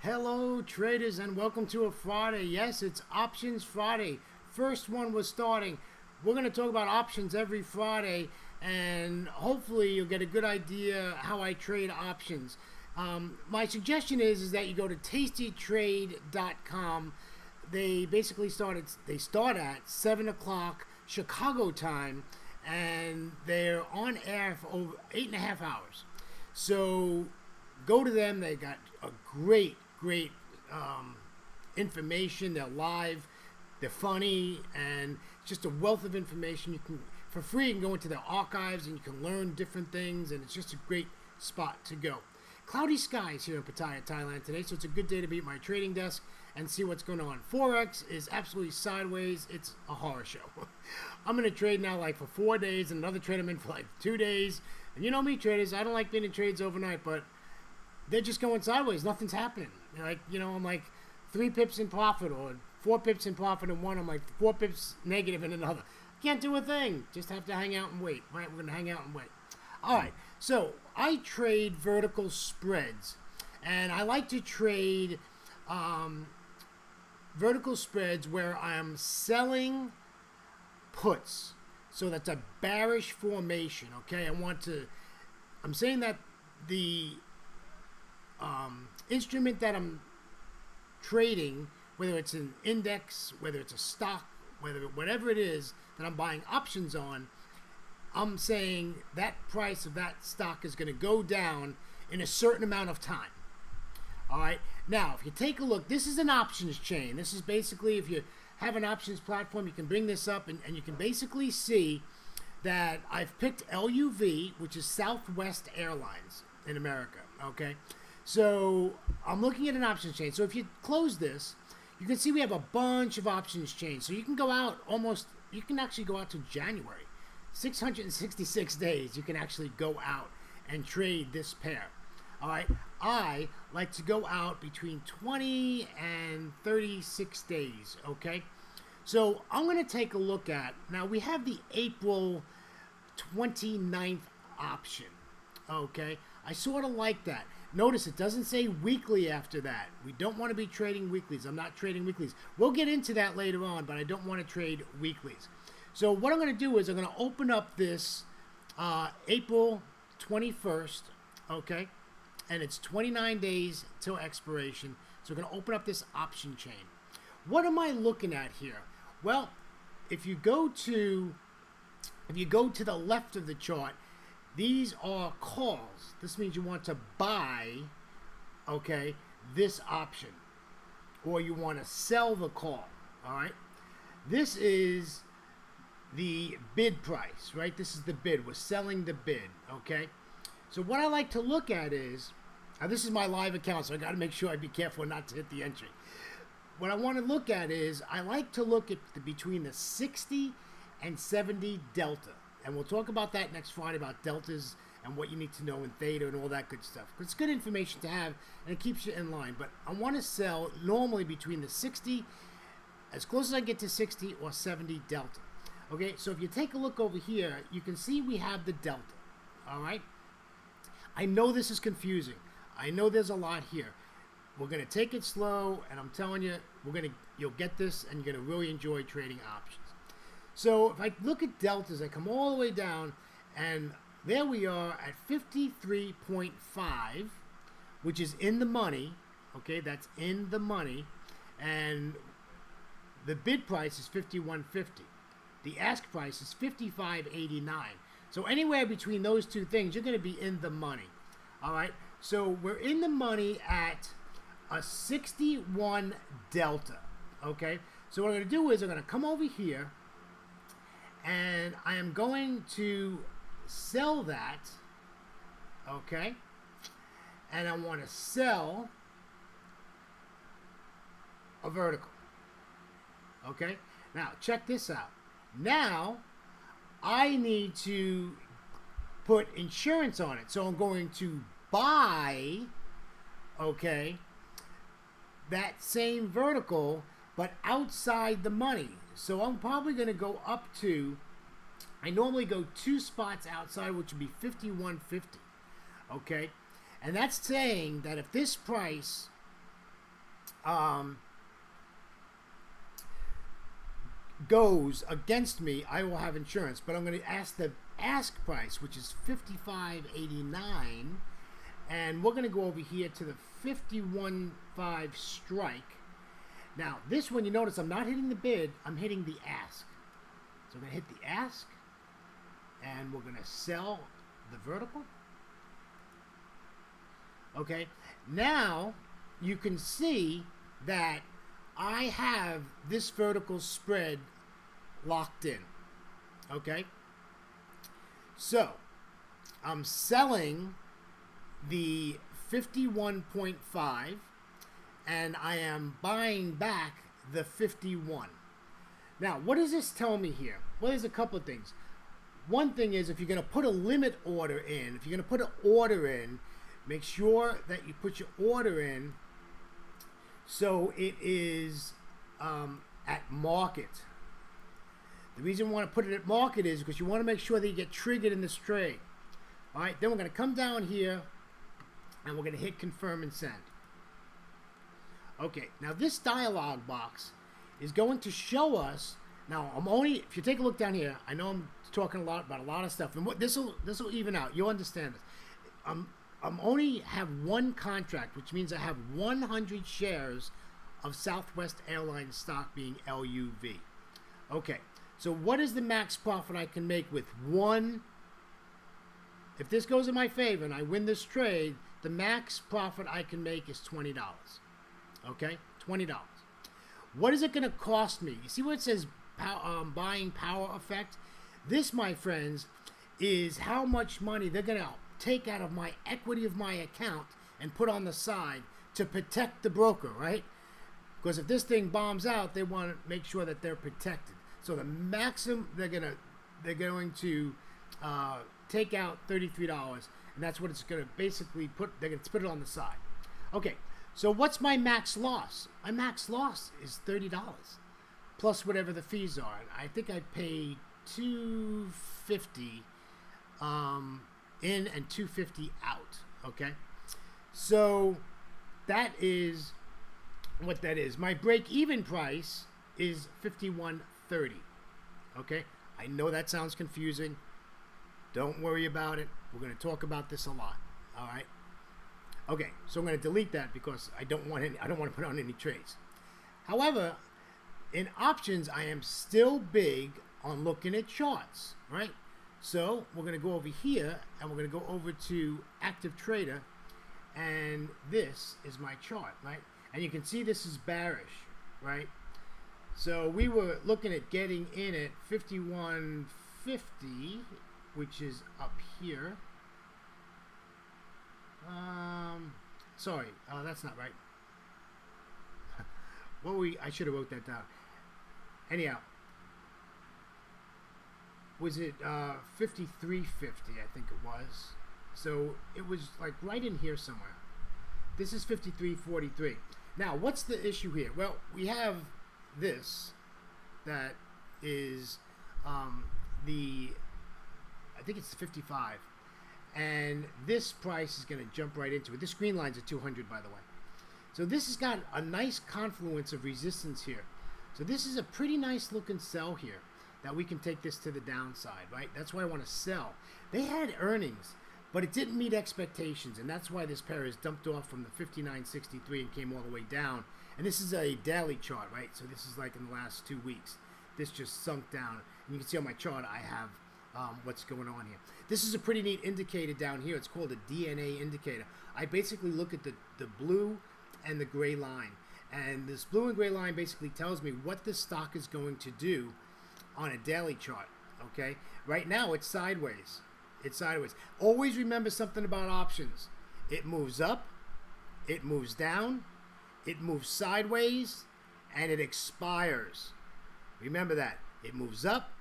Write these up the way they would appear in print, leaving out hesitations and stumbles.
Hello, traders, and welcome to a Friday. Yes, it's Options Friday. First one was starting. We're going to talk about options every Friday, and hopefully you'll get a good idea how I trade options. My suggestion is that you go to tastytrade.com. They start at 7 o'clock Chicago time, and they're on air for over 8.5 hours. So go to them. They got a great information. They're live, they're funny, and it's just a wealth of information. You can, for free, you can go into their archives and you can learn different things, and it's just a great spot to go. Cloudy skies here in Pattaya, Thailand today, so it's a good day to be at my trading desk and see what's going on. Forex is absolutely sideways. It's a horror show. I'm going to trade now like for 4 days, and another trade I'm in for like 2 days. And you know me, traders, I don't like being in trades overnight, but they're just going sideways. Nothing's happening. I'm like 3 pips in profit or 4 pips in profit in one. I'm like 4 pips negative in another. Can't do a thing. Just have to hang out and wait. Right? We're going to hang out and wait. All right. So I trade vertical spreads, and I like to trade vertical spreads where I'm selling puts. So that's a bearish formation. Okay. I'm saying that the instrument that I'm trading, whether it's an index, whether it's a stock, whatever it is that I'm buying options on, I'm saying that price of that stock is going to go down in a certain amount of time. All right. Now, if you take a look, this is an options chain. This is basically, if you have an options platform, you can bring this up and you can basically see that I've picked LUV, which is Southwest Airlines in America. Okay. So I'm looking at an options chain. So if you close this, you can see we have a bunch of options chains. So you can go out you can actually go out to January. 666 days you can actually go out and trade this pair. All right. I like to go out between 20 and 36 days. Okay. So I'm going to take a look at, now we have the April 29th option. Okay. I sort of like that. Notice it doesn't say weekly after that. We don't want to be trading weeklies. I'm not trading weeklies. We'll get into that later on, but I don't want to trade weeklies. So what I'm going to do is I'm going to open up this April 21st, okay? And it's 29 days till expiration. So we're going to open up this option chain. What am I looking at here? Well, if you go to the left of the chart, these are calls. This means you want to buy, okay, this option. Or you want to sell the call, all right? This is the bid price, right? This is the bid. We're selling the bid, okay? So what I like to look at is, now this is my live account, so I got to make sure I be careful not to hit the entry. What I want to look at is, I like to look at between the 60 and 70 delta. And we'll talk about that next Friday, about deltas and what you need to know in theta and all that good stuff. It's good information to have, and it keeps you in line. But I want to sell normally between the 60, as close as I get to 60 or 70 delta. Okay, so if you take a look over here, you can see we have the delta. All right? I know this is confusing. I know there's a lot here. We're going to take it slow, and I'm telling you, you'll get this, and you're going to really enjoy trading options. So if I look at deltas, I come all the way down, and there we are at 53.5, which is in the money. Okay, that's in the money. And the bid price is 51.50. The ask price is 55.89. So anywhere between those two things, you're going to be in the money. All right, so we're in the money at a 61 delta. Okay, so what I'm going to do is I'm going to come over here, and I am going to sell that, okay? And I want to sell a vertical, okay? Now, check this out. Now, I need to put insurance on it. So I'm going to buy, okay, that same vertical, but outside the money. So I'm probably going to go up to, I normally go 2 spots outside, which would be 51.50. Okay? And that's saying that if this price goes against me, I will have insurance. But I'm going to ask the ask price, which is $55.89, and we're going to go over here to the 51.5 strike. Now, this one, you notice I'm not hitting the bid, I'm hitting the ask. So I'm going to hit the ask, and we're going to sell the vertical. Okay, now you can see that I have this vertical spread locked in. Okay, so I'm selling the 51.5 and I am buying back the 51. Now, what does this tell me here? Well, there's a couple of things. One thing is, if you're going to put a limit order in, if you're going to put an order in, make sure that you put your order in so it is at market. The reason we want to put it at market is because you want to make sure that you get triggered in this trade. All right, then we're going to come down here and we're going to hit confirm and send. Okay, now this dialog box is going to show us. Now, if you take a look down here, I know I'm talking about a lot of stuff, and what this will even out. You'll understand this. I'm only have one contract, which means I have 100 shares of Southwest Airlines stock being LUV. Okay, so what is the max profit I can make with one? If this goes in my favor and I win this trade, the max profit I can make is $20. Okay, $20. What is it going to cost me? You see where it says buying power effect? This, my friends, is how much money they're going to take out of my equity of my account and put on the side to protect the broker, right? Because if this thing bombs out, they want to make sure that they're protected. So the maximum they're going to take out $33, and that's what it's going to basically put. They're going to put it on the side. Okay, so what's my max loss? My max loss is $30 plus whatever the fees are. I think I paid $250 in and $250 out. Okay, so that is what that is. My break-even price is $51.30. Okay, I know that sounds confusing. Don't worry about it. We're going to talk about this a lot. All right. Okay, so I'm going to delete that because I don't want to put on any trades. However, in options, I am still big on looking at charts, right? So we're going to go over here and we're going to go over to Active Trader, and this is my chart, right? And you can see this is bearish, right? So we were looking at getting in at 51.50, which is up here. Sorry, that's not right. I should have wrote that down. Anyhow, was it 53.50? I think it was. So it was like right in here somewhere. This is 53.43. Now, what's the issue here? Well, we have this that is I think it's 55, and this price is going to jump right into it. This green line's at 200, by the way. So this has got a nice confluence of resistance here. So this is a pretty nice looking sell here that we can take this to the downside, right? That's why I want to sell. They had earnings, but it didn't meet expectations, and that's why this pair is dumped off from the 59.63 and came all the way down. And this is a daily chart, right? So this is like in the last 2 weeks. This just sunk down. And you can see on my chart I have what's going on here. This is a pretty neat indicator down here. It's called a DNA indicator. I basically look at the blue and the gray line. And this blue and gray line basically tells me what this stock is going to do on a daily chart, okay? Right now, it's sideways. It's sideways. Always remember something about options. It moves up, it moves down, it moves sideways, and it expires. Remember that. It moves up,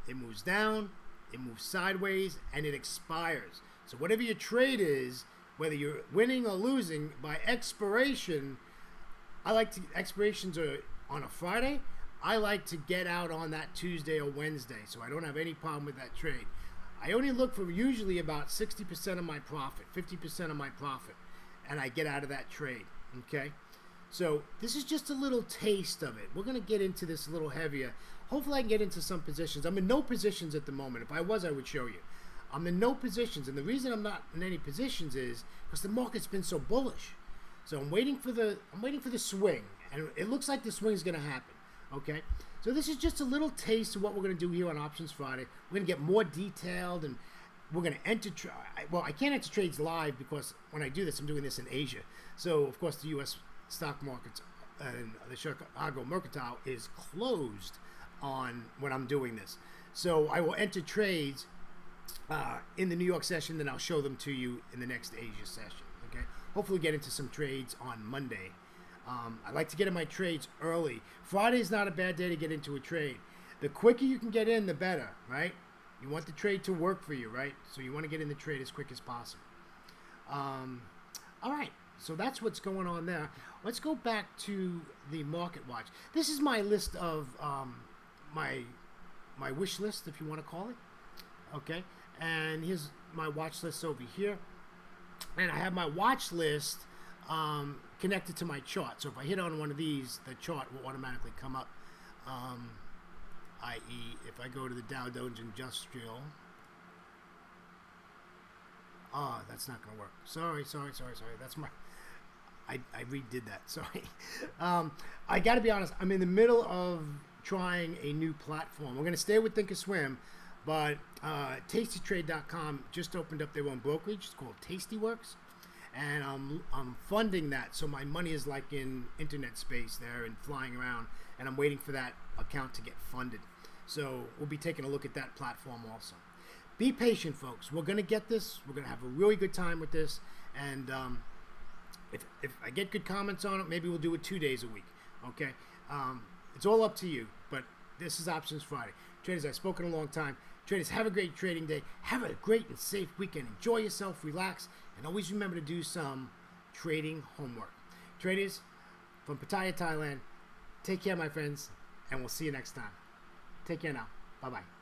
it moves down, it moves sideways, and it expires. So whatever your trade is, whether you're winning or losing, by expiration, expirations are on a Friday. I like to get out on that Tuesday or Wednesday, so I don't have any problem with that trade. I only look for usually about 60% of my profit, 50% of my profit, and I get out of that trade, okay? So this is just a little taste of it. We're going to get into this a little heavier. Hopefully I can get into some positions. I'm in no positions at the moment. If I was, I would show you. I'm in no positions, and the reason I'm not in any positions is because the market's been so bullish. So I'm waiting for the swing, and it looks like the swing is going to happen. Okay, so this is just a little taste of what we're going to do here on Options Friday. We're going to get more detailed, and we're going to enter. Well, I can't enter trades live because when I do this, I'm doing this in Asia. So of course the U.S. stock markets and the Chicago Mercantile is closed on when I'm doing this. So I will enter trades in the New York session, then I'll show them to you in the next Asia session. Okay, hopefully get into some trades on Monday. I like to get in my trades early. Friday is not a bad day to get into a trade. The quicker you can get in, the better, right? You want the trade to work for you, right? So you want to get in the trade as quick as possible. All right, so that's what's going on there. Let's go back to the Market Watch. This is my list of my wish list, if you want to call it. Okay, and here's my watch list over here, and I have my watch list connected to my chart. So if I hit on one of these, the chart will automatically come up. I.e., if I go to the Dow Jones Industrial, that's not going to work. Sorry. That's my, I redid that. Sorry. I got to be honest. I'm in the middle of trying a new platform. We're going to stay with Thinkorswim, but TastyTrade.com just opened up their own brokerage. It's called Tastyworks, and I'm funding that. So my money is like in internet space there and flying around, and I'm waiting for that account to get funded. So we'll be taking a look at that platform also. Be patient, folks. We're going to get this. We're going to have a really good time with this. And if I get good comments on it, maybe we'll do it 2 days a week. Okay? It's all up to you. But this is Options Friday. Traders, I've spoken a long time. Traders, have a great trading day. Have a great and safe weekend. Enjoy yourself. Relax. And always remember to do some trading homework. Traders, from Pattaya, Thailand, take care, my friends. And we'll see you next time. Take care now. Bye-bye.